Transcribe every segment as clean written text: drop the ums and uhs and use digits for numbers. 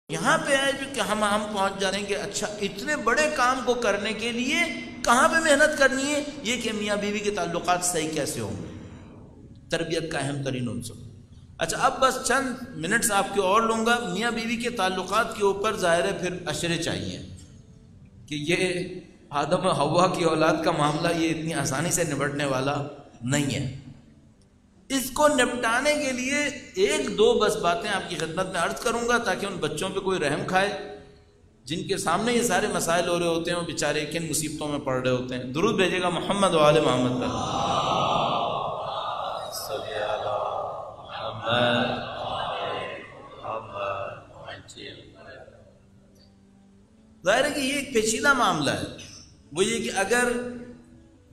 یہاں پہ ہے کہ ہم پہنچ جائیں گے اچھا اتنے بڑے کام کو کرنے کے لیے کہاں پہ محنت کرنی ہے، یہ کہ میاں بیوی کے تعلقات صحیح کیسے ہوں گے، تربیت کا اہم ترین عنصر۔ اچھا اب بس چند منٹس آپ کے اور لوں گا، میاں بیوی کے تعلقات کے اوپر ظاہر ہے پھر اشرے چاہیے کہ یہ آدم و حوا کی اولاد کا معاملہ یہ اتنی آسانی سے نبٹنے والا نہیں ہے۔ اس کو نپٹانے کے لیے ایک دو بس باتیں آپ کی خدمت میں عرض کروں گا تاکہ ان بچوں پہ کوئی رحم کھائے جن کے سامنے یہ سارے مسائل ہو رہے ہوتے ہیں، وہ بیچارے کن مصیبتوں میں پڑ رہے ہوتے ہیں۔ درود بھیجے گا محمد و آل محمد کا۔ ظاہر ہے کہ یہ ایک پیچیدہ معاملہ ہے، وہ یہ کہ اگر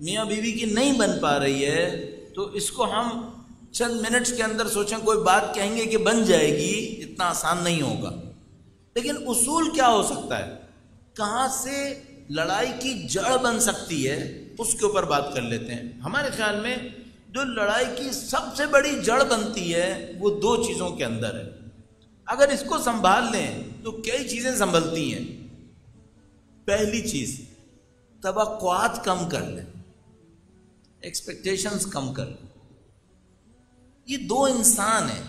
میاں بیوی کی نہیں بن پا رہی ہے تو اس کو ہم چند منٹس کے اندر سوچیں کوئی بات کہیں گے کہ بن جائے گی، اتنا آسان نہیں ہوگا۔ لیکن اصول کیا ہو سکتا ہے، کہاں سے لڑائی کی جڑ بن سکتی ہے، اس کے اوپر بات کر لیتے ہیں۔ ہمارے خیال میں جو لڑائی کی سب سے بڑی جڑ بنتی ہے وہ دو چیزوں کے اندر ہے، اگر اس کو سنبھال لیں تو کئی چیزیں سنبھلتی ہیں۔ پہلی چیز، توقعات کم کر لیں، ایکسپیکٹیشنز کم کر لیں۔ یہ دو انسان ہیں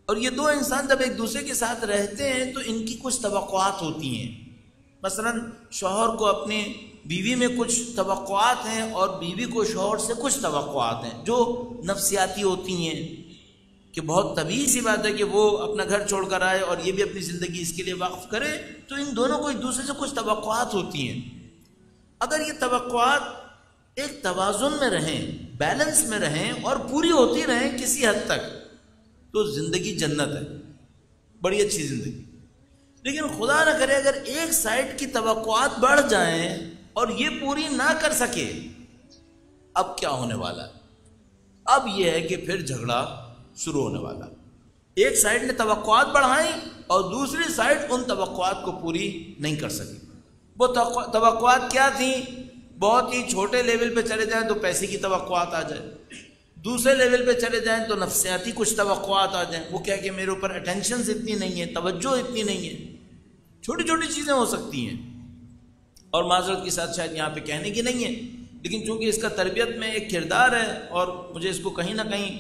اور یہ دو انسان جب ایک دوسرے کے ساتھ رہتے ہیں تو ان کی کچھ توقعات ہوتی ہیں۔ مثلا شوہر کو اپنی بیوی میں کچھ توقعات ہیں اور بیوی کو شوہر سے کچھ توقعات ہیں جو نفسیاتی ہوتی ہیں کہ بہت طبیعی سی بات ہے کہ وہ اپنا گھر چھوڑ کر آئے اور یہ بھی اپنی زندگی اس کے لیے وقف کرے، تو ان دونوں کو ایک دوسرے سے کچھ توقعات ہوتی ہیں۔ اگر یہ توقعات ایک توازن میں رہیں، بیلنس میں رہیں اور پوری ہوتی رہیں کسی حد تک، تو زندگی جنت ہے، بڑی اچھی زندگی۔ لیکن خدا نہ کرے اگر ایک سائڈ کی توقعات بڑھ جائیں اور یہ پوری نہ کر سکے، اب کیا ہونے والا ہے؟ اب یہ ہے کہ پھر جھگڑا شروع ہونے والا۔ ایک سائڈ نے توقعات بڑھائیں اور دوسری سائڈ ان توقعات کو پوری نہیں کر سکی۔ وہ توقعات کیا تھیں؟ بہت ہی چھوٹے لیول پہ چلے جائیں تو پیسے کی توقعات آ جائیں، دوسرے لیول پہ چلے جائیں تو نفسیاتی کچھ توقعات آ جائیں، وہ کیا کہ میرے اوپر اٹینشنز اتنی نہیں ہے، توجہ اتنی نہیں ہے۔ چھوٹی چھوٹی چیزیں ہو سکتی ہیں اور معذرت کے ساتھ شاید یہاں پہ کہنے کی نہیں ہے، لیکن چونکہ اس کا تربیت میں ایک کردار ہے اور مجھے اس کو کہیں نہ کہیں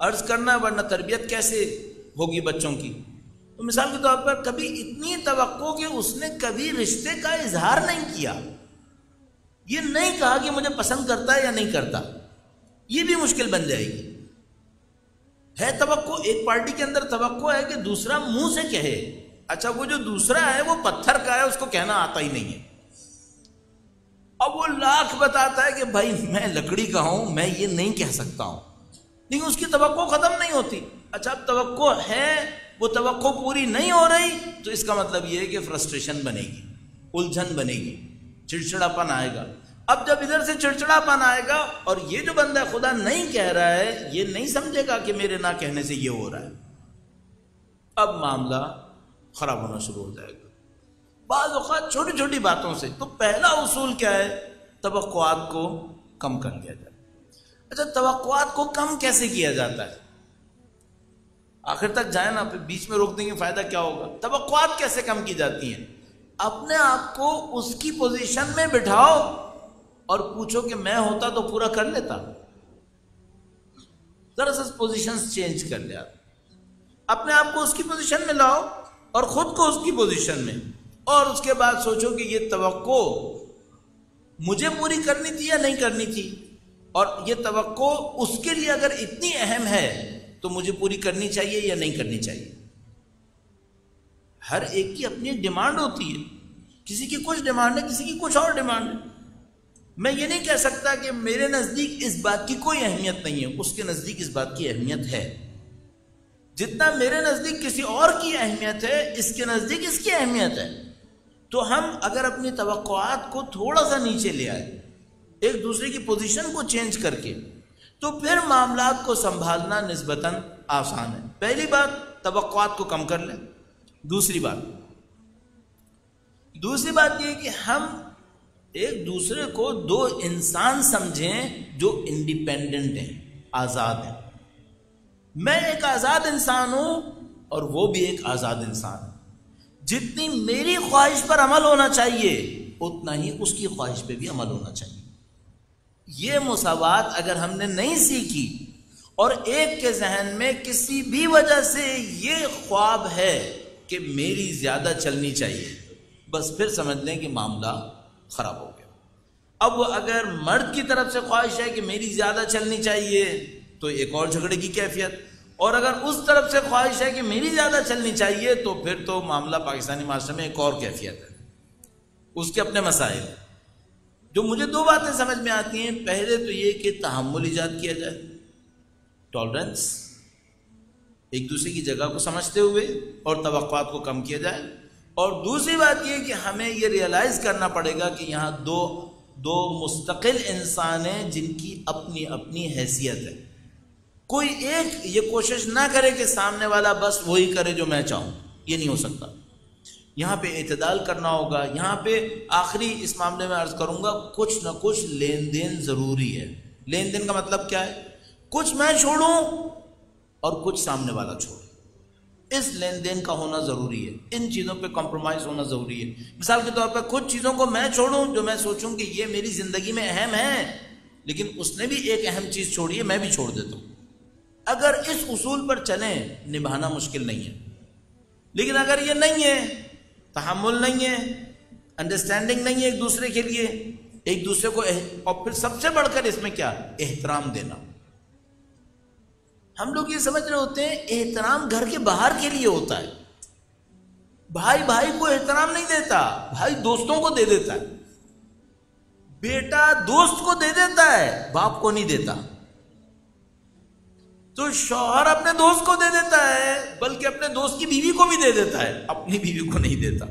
عرض کرنا ہے، ورنہ تربیت کیسے ہوگی بچوں کی۔ تو مثال کے طور پر کبھی اتنی توقع کہ اس نے کبھی رشتے کا اظہار نہیں کیا، یہ نہیں کہا کہ مجھے پسند کرتا ہے یا نہیں کرتا، یہ بھی مشکل بن جائے گی۔ ہے توقع، ایک پارٹی کے اندر توقع ہے کہ دوسرا منہ سے کہے، اچھا وہ جو دوسرا ہے وہ پتھر کا ہے، اس کو کہنا آتا ہی نہیں ہے، اب وہ لاکھ بتاتا ہے کہ بھائی میں لکڑی کا ہوں، میں یہ نہیں کہہ سکتا ہوں، لیکن اس کی توقع ختم نہیں ہوتی۔ اچھا اب توقع ہے، وہ توقع پوری نہیں ہو رہی تو اس کا مطلب یہ ہے کہ فرسٹریشن بنے گی، الجھن بنے گی، چڑچڑا پن آئے گا۔ اب جب ادھر سے چڑچڑا پن آئے گا اور یہ جو بندہ خدا نہیں کہہ رہا ہے یہ نہیں سمجھے گا کہ میرے نہ کہنے سے یہ ہو رہا ہے، اب معاملہ خراب ہونا شروع ہو جائے گا، بعض اوقات چھوٹی چھوٹی باتوں سے۔ تو پہلا اصول کیا ہے؟ توقعات کو کم کر لیا جائے۔ اچھا توقعات کو کم کیسے کیا جاتا ہے؟ آخر تک جائیں نا، پھر بیچ میں روک دیں گے فائدہ کیا ہوگا؟ توقعات کیسے کم کی جاتی ہیں؟ اپنے آپ کو اس کی پوزیشن میں بٹھاؤ اور پوچھو کہ میں ہوتا تو پورا کر لیتا، ذرا سا پوزیشنز چینج کر لیا، اپنے آپ کو اس کی پوزیشن میں لاؤ اور خود کو اس کی پوزیشن میں، اور اس کے بعد سوچو کہ یہ توقع مجھے پوری کرنی تھی یا نہیں کرنی تھی، اور یہ توقع اس کے لیے اگر اتنی اہم ہے تو مجھے پوری کرنی چاہیے یا نہیں کرنی چاہیے۔ ہر ایک کی اپنی ڈیمانڈ ہوتی ہے، کسی کی کچھ ڈیمانڈ ہے، کسی کی کچھ اور ڈیمانڈ ہے۔ میں یہ نہیں کہہ سکتا کہ میرے نزدیک اس بات کی کوئی اہمیت نہیں ہے، اس کے نزدیک اس بات کی اہمیت ہے، جتنا میرے نزدیک کسی اور کی اہمیت ہے اس کے نزدیک اس کی اہمیت ہے۔ تو ہم اگر اپنی توقعات کو تھوڑا سا نیچے لے آئے، ایک دوسرے کی پوزیشن کو چینج کر کے، تو پھر معاملات کو سنبھالنا نسبتاً آسان ہے۔ پہلی بات، توقعات کو کم کر لیں۔ دوسری بات یہ ہے کہ ہم ایک دوسرے کو دو انسان سمجھیں جو انڈیپینڈنٹ ہیں، آزاد ہیں۔ میں ایک آزاد انسان ہوں اور وہ بھی ایک آزاد انسان ہے۔ جتنی میری خواہش پر عمل ہونا چاہیے اتنا ہی اس کی خواہش پہ بھی عمل ہونا چاہیے۔ یہ مساوات اگر ہم نے نہیں سیکھی اور ایک کے ذہن میں کسی بھی وجہ سے یہ خواب ہے کہ میری زیادہ چلنی چاہیے، بس پھر سمجھ لیں کہ معاملہ خراب ہو گیا۔ اب اگر مرد کی طرف سے خواہش ہے کہ میری زیادہ چلنی چاہیے تو ایک اور جھگڑے کی کیفیت، اور اگر اس طرف سے خواہش ہے کہ میری زیادہ چلنی چاہیے تو پھر تو معاملہ پاکستانی معاشرے میں ایک اور کیفیت ہے، اس کے اپنے مسائل ہیں۔ جو مجھے دو باتیں سمجھ میں آتی ہیں، پہلے تو یہ کہ تحمل ایجاد کیا جائے، ٹالرنس، ایک دوسرے کی جگہ کو سمجھتے ہوئے اور توقعات کو کم کیا جائے، اور دوسری بات یہ کہ ہمیں یہ ریئلائز کرنا پڑے گا کہ یہاں دو مستقل انسان ہیں جن کی اپنی اپنی حیثیت ہے۔ کوئی ایک یہ کوشش نہ کرے کہ سامنے والا بس وہی کرے جو میں چاہوں، یہ نہیں ہو سکتا۔ یہاں پہ اعتدال کرنا ہوگا۔ یہاں پہ آخری اس معاملے میں عرض کروں گا، کچھ نہ کچھ لین دین ضروری ہے۔ لین دین کا مطلب کیا ہے؟ کچھ میں چھوڑوں اور کچھ سامنے والا چھوڑے، اس لین دین کا ہونا ضروری ہے۔ ان چیزوں پہ کمپرومائز ہونا ضروری ہے۔ مثال کے طور پر کچھ چیزوں کو میں چھوڑوں جو میں سوچوں کہ یہ میری زندگی میں اہم ہے، لیکن اس نے بھی ایک اہم چیز چھوڑی ہے، میں بھی چھوڑ دیتا ہوں۔ اگر اس اصول پر چلیں نبھانا مشکل نہیں ہے، لیکن اگر یہ نہیں ہے، تحمل نہیں ہے، انڈرسٹینڈنگ نہیں ہے ایک دوسرے کے لیے، ایک دوسرے کو اور پھر سب سے بڑھ کر اس میں کیا، احترام دینا۔ ہم لوگ یہ سمجھ رہے ہوتے ہیں احترام گھر کے باہر کے لیے ہوتا ہے۔ بھائی بھائی کو احترام نہیں دیتا، بھائی دوستوں کو دے دیتا ہے، بیٹا دوست کو دے دیتا ہے، باپ کو نہیں دیتا۔ تو شوہر اپنے دوست کو دے دیتا ہے، بلکہ اپنے دوست کی بیوی کو بھی دے دیتا ہے، اپنی بیوی کو نہیں دیتا،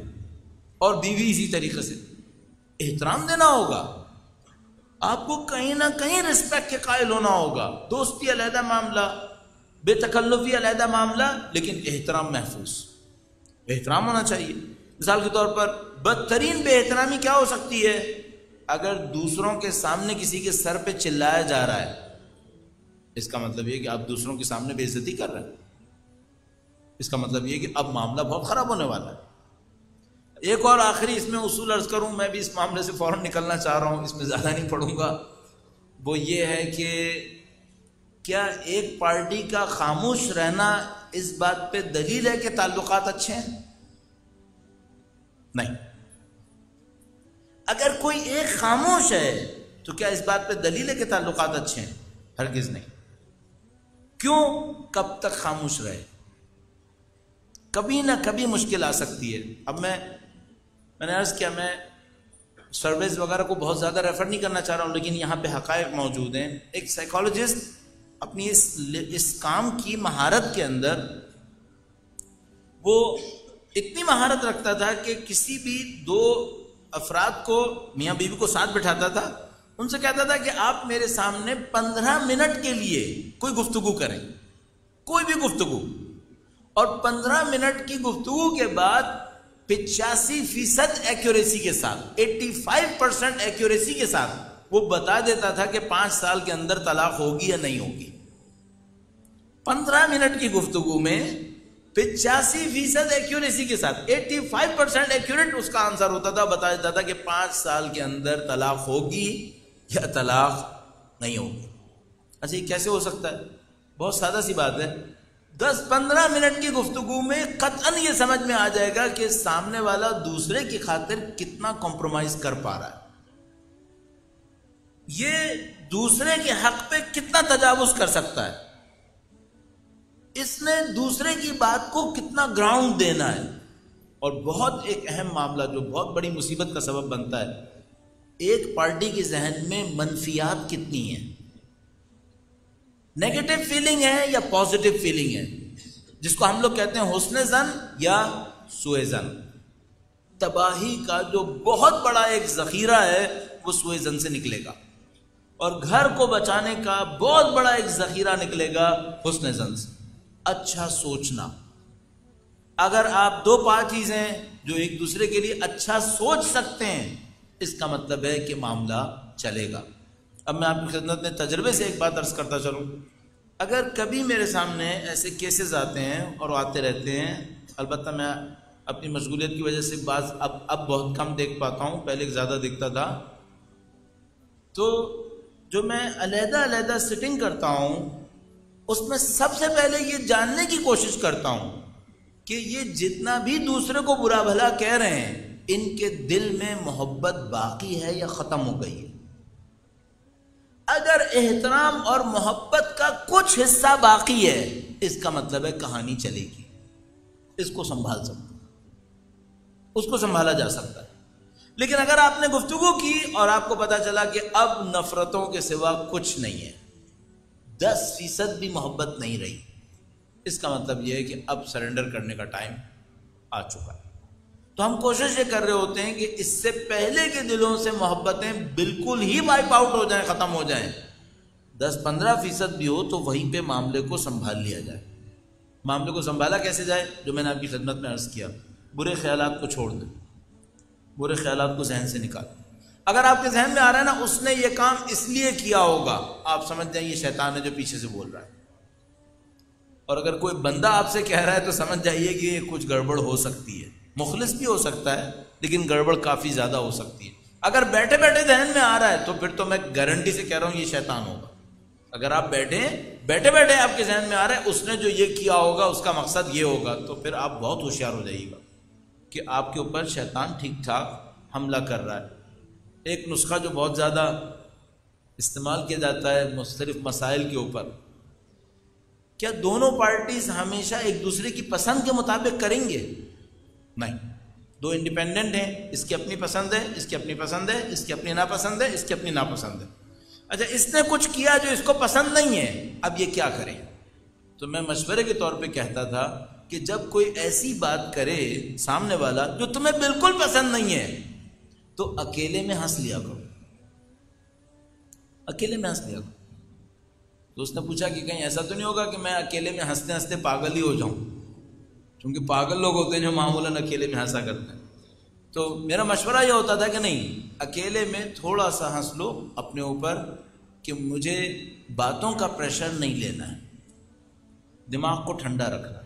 اور بیوی اسی طریقے سے۔ احترام دینا ہوگا، آپ کو کہیں نہ کہیں رسپیکٹ کے قائل ہونا ہوگا۔ دوستی علیحدہ معاملہ، بے تکلفی علیحدہ معاملہ، لیکن احترام محفوظ، احترام ہونا چاہیے۔ مثال کے طور پر بدترین بے احترامی کیا ہو سکتی ہے؟ اگر دوسروں کے سامنے کسی کے سر پہ چلایا جا رہا ہے، اس کا مطلب یہ کہ آپ دوسروں کے سامنے بے عزتی کر رہے ہیں، اس کا مطلب یہ کہ اب معاملہ بہت خراب ہونے والا ہے۔ ایک اور آخری اس میں اصول عرض کروں، میں بھی اس معاملے سے فوراً نکلنا چاہ رہا ہوں، اس میں زیادہ نہیں پڑھوں گا۔ وہ یہ ہے کہ کیا ایک پارٹی کا خاموش رہنا اس بات پہ دلیل ہے کہ تعلقات اچھے ہیں؟ نہیں۔ اگر کوئی ایک خاموش ہے تو کیا اس بات پہ دلیل ہے کہ تعلقات اچھے ہیں؟ ہرگز نہیں۔ کیوں؟ کب تک خاموش رہے؟ کبھی نہ کبھی مشکل آ سکتی ہے۔ اب میں نے عرض کیا، میں سرویز وغیرہ کو بہت زیادہ ریفر نہیں کرنا چاہ رہا ہوں، لیکن یہاں پہ حقائق موجود ہیں۔ ایک سائیکالوجسٹ اپنی اس کام کی مہارت کے اندر وہ اتنی مہارت رکھتا تھا کہ کسی بھی دو افراد کو، میاں بیوی کو ساتھ بٹھاتا تھا، ان سے کہتا تھا کہ آپ میرے سامنے 15 منٹ کے لیے کوئی گفتگو کریں، کوئی بھی گفتگو، اور 15 منٹ کی گفتگو کے بعد 85% ایکوریسی کے ساتھ، 85% ایکوریسی کے ساتھ وہ بتا دیتا تھا کہ 5 سال کے اندر طلاق ہوگی یا نہیں ہوگی۔ 15 منٹ کی گفتگو میں 85% ایکوریسی کے ساتھ 85% ایکوریٹ اس کا آنسر ہوتا تھا، بتا دیتا تھا کہ 5 سال کے اندر طلاق ہوگی یا طلاق نہیں ہوگی۔ اچھا یہ کیسے ہو سکتا ہے؟ بہت سادہ سی بات ہے، 10-15 منٹ کی گفتگو میں قطعاً یہ سمجھ میں آ جائے گا کہ سامنے والا دوسرے کی خاطر کتنا کمپرومائز کر پا رہا ہے، یہ دوسرے کے حق پہ کتنا تجاوز کر سکتا ہے، اس نے دوسرے کی بات کو کتنا گراؤنڈ دینا ہے۔ اور بہت ایک اہم معاملہ جو بہت بڑی مصیبت کا سبب بنتا ہے، ایک پارٹی کے ذہن میں منفیات کتنی ہیں، نیگیٹو فیلنگ ہے یا پازیٹو فیلنگ ہے، جس کو ہم لوگ کہتے ہیں حسن ظن یا سوء ظن۔ تباہی کا جو بہت بڑا ایک ذخیرہ ہے وہ سوء ظن سے نکلے گا، اور گھر کو بچانے کا بہت بڑا ایک ذخیرہ نکلے گا حسن ظن سے، اچھا سوچنا۔ اگر آپ دو پارٹیز ہیں جو ایک دوسرے کے لیے اچھا سوچ سکتے ہیں، اس کا مطلب ہے کہ معاملہ چلے گا۔ اب میں آپ کی خدمت میں تجربے سے ایک بات عرض کرتا چلوں، اگر کبھی میرے سامنے ایسے کیسز آتے ہیں اور آتے رہتے ہیں، البتہ میں اپنی مشغولیت کی وجہ سے بعض اب بہت کم دیکھ پاتا ہوں، پہلے زیادہ دیکھتا تھا. تو جو میں علیحدہ علیحدہ سٹنگ کرتا ہوں اس میں سب سے پہلے یہ جاننے کی کوشش کرتا ہوں کہ یہ جتنا بھی دوسرے کو برا بھلا کہہ رہے ہیں ان کے دل میں محبت باقی ہے یا ختم ہو گئی ہے. اگر احترام اور محبت کا کچھ حصہ باقی ہے اس کا مطلب ہے کہانی چلے گی، اس کو سنبھال سکتا، اس کو سنبھالا جا سکتا ہے. لیکن اگر آپ نے گفتگو کی اور آپ کو پتا چلا کہ اب نفرتوں کے سوا کچھ نہیں ہے، 10% بھی محبت نہیں رہی، اس کا مطلب یہ ہے کہ اب سرنڈر کرنے کا ٹائم آ چکا ہے. تو ہم کوشش یہ کر رہے ہوتے ہیں کہ اس سے پہلے کے دلوں سے محبتیں بالکل ہی وائپ آؤٹ ہو جائیں، ختم ہو جائیں. 10-15% بھی ہو تو وہیں پہ معاملے کو سنبھال لیا جائے. معاملے کو سنبھالا کیسے جائے؟ جو میں نے آپ کی خدمت میں عرض کیا، برے خیالات کو چھوڑ دیں، برے خیالات کو ذہن سے نکال. اگر آپ کے ذہن میں آ رہا ہے نا اس نے یہ کام اس لیے کیا ہوگا، آپ سمجھ جائیں یہ شیطان ہے جو پیچھے سے بول رہا ہے. اور اگر کوئی بندہ آپ سے کہہ رہا ہے تو سمجھ جائیے کہ یہ کچھ گڑبڑ ہو سکتی ہے. مخلص بھی ہو سکتا ہے لیکن گڑبڑ کافی زیادہ ہو سکتی ہے. اگر بیٹھے بیٹھے ذہن میں آ رہا ہے تو پھر تو میں گارنٹی سے کہہ رہا ہوں یہ شیطان ہوگا. اگر آپ بیٹھے بیٹھے آپ کے ذہن میں آ رہا ہے اس نے جو یہ کیا ہوگا اس کا مقصد یہ ہوگا، تو پھر آپ بہت ہوشیار ہو جائیے گا کہ آپ کے اوپر شیطان ٹھیک ٹھاک حملہ کر رہا ہے. ایک نسخہ جو بہت زیادہ استعمال کیا جاتا ہے مختلف مسائل کے اوپر، کیا دونوں پارٹیز ہمیشہ ایک دوسرے کی پسند کے مطابق کریں گے؟ نہیں. دو انڈیپینڈنٹ ہیں، اس کی اپنی پسند ہے، اس کی اپنی پسند ہے، اس کی اپنی ناپسند ہے، اس کی اپنی ناپسند ہے. اچھا اس نے کچھ کیا جو اس کو پسند نہیں ہے، اب یہ کیا کریں؟ تو میں مشورے کے طور پہ کہتا تھا کہ جب کوئی ایسی بات کرے سامنے والا جو تمہیں بالکل پسند نہیں ہے تو اکیلے میں ہنس لیا کرو، اکیلے میں ہنس لیا کرو. تو اس نے پوچھا کہ کہیں ایسا تو نہیں ہوگا کہ میں اکیلے میں ہنستے ہنستے پاگل ہی ہو جاؤں؟ کیونکہ پاگل لوگ ہوتے ہیں جو معمولاً اکیلے میں ہنسا کرتے ہیں. تو میرا مشورہ یہ ہوتا تھا کہ نہیں، اکیلے میں تھوڑا سا ہنس لو اپنے اوپر کہ مجھے باتوں کا پریشر نہیں لینا ہے، دماغ کو ٹھنڈا رکھنا ہے.